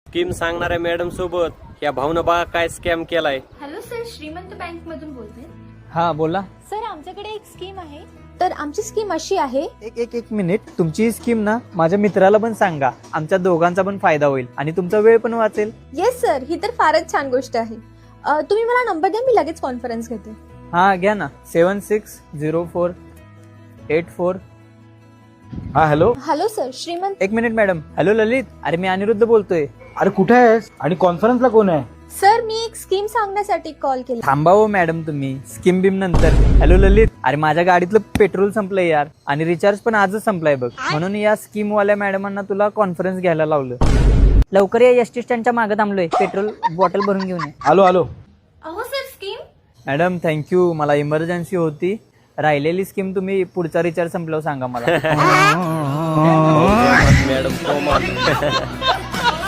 Scheme सांगणाऱ्या madam सोबत या भाऊनं बघा काय स्कॅम केलाय. हॅलो सर, श्रीमंत बँक मधून बोलते. हा बोला. सर आमच्याकडे एक स्कीम आहे. तर आमची स्कीम अशी आहे. एक मिनिट. तुमची स्कीम ना माझ्या मित्राला पण सांगा. आमच्या दोघांचा पण फायदा होईल आणि तुमचा वेळ पण वाचेल. येस सर, ही तर फारच छान गोष्ट आहे. तुम्ही मला नंबर द्या, मी लगेच कॉन्फरन्स घेते. हा घ्या ना. 760484. हा हॅलो. हॅलो सर, श्रीमंत. एक मिनिट मॅडम. हॅलो ललित. अरे मी अनिरुद्ध बोलतोय. अरे कुठे आहेस आणि कॉन्फरन्सला कोण आहे? सर मी एक स्कीम सांगण्यासाठी कॉल केला. थांबा हो मॅडम, तुम्ही स्कीम बिम नंतर. हॅलो ललित. अरे माझ्या गाडीतलं पेट्रोल संपलंय यार, आणि रिचार्ज पण आजच संपलाय बघ. म्हणून या स्कीम वाल्या मॅडमांना तुला कॉन्फरन्स घ्यायला लावलं. लवकर या एसटी स्टँडच्या मागे थांबलोय. पेट्रोल बॉटल भरून घेऊन ये. आलो आलो. अहो सर, स्कीम. Madam thank you. मला इमर्जन्सी होती. राहिलेली स्कीम तुम्ही पुढचा रिचार्ज संपल्यावर सांगा मला. मॅडम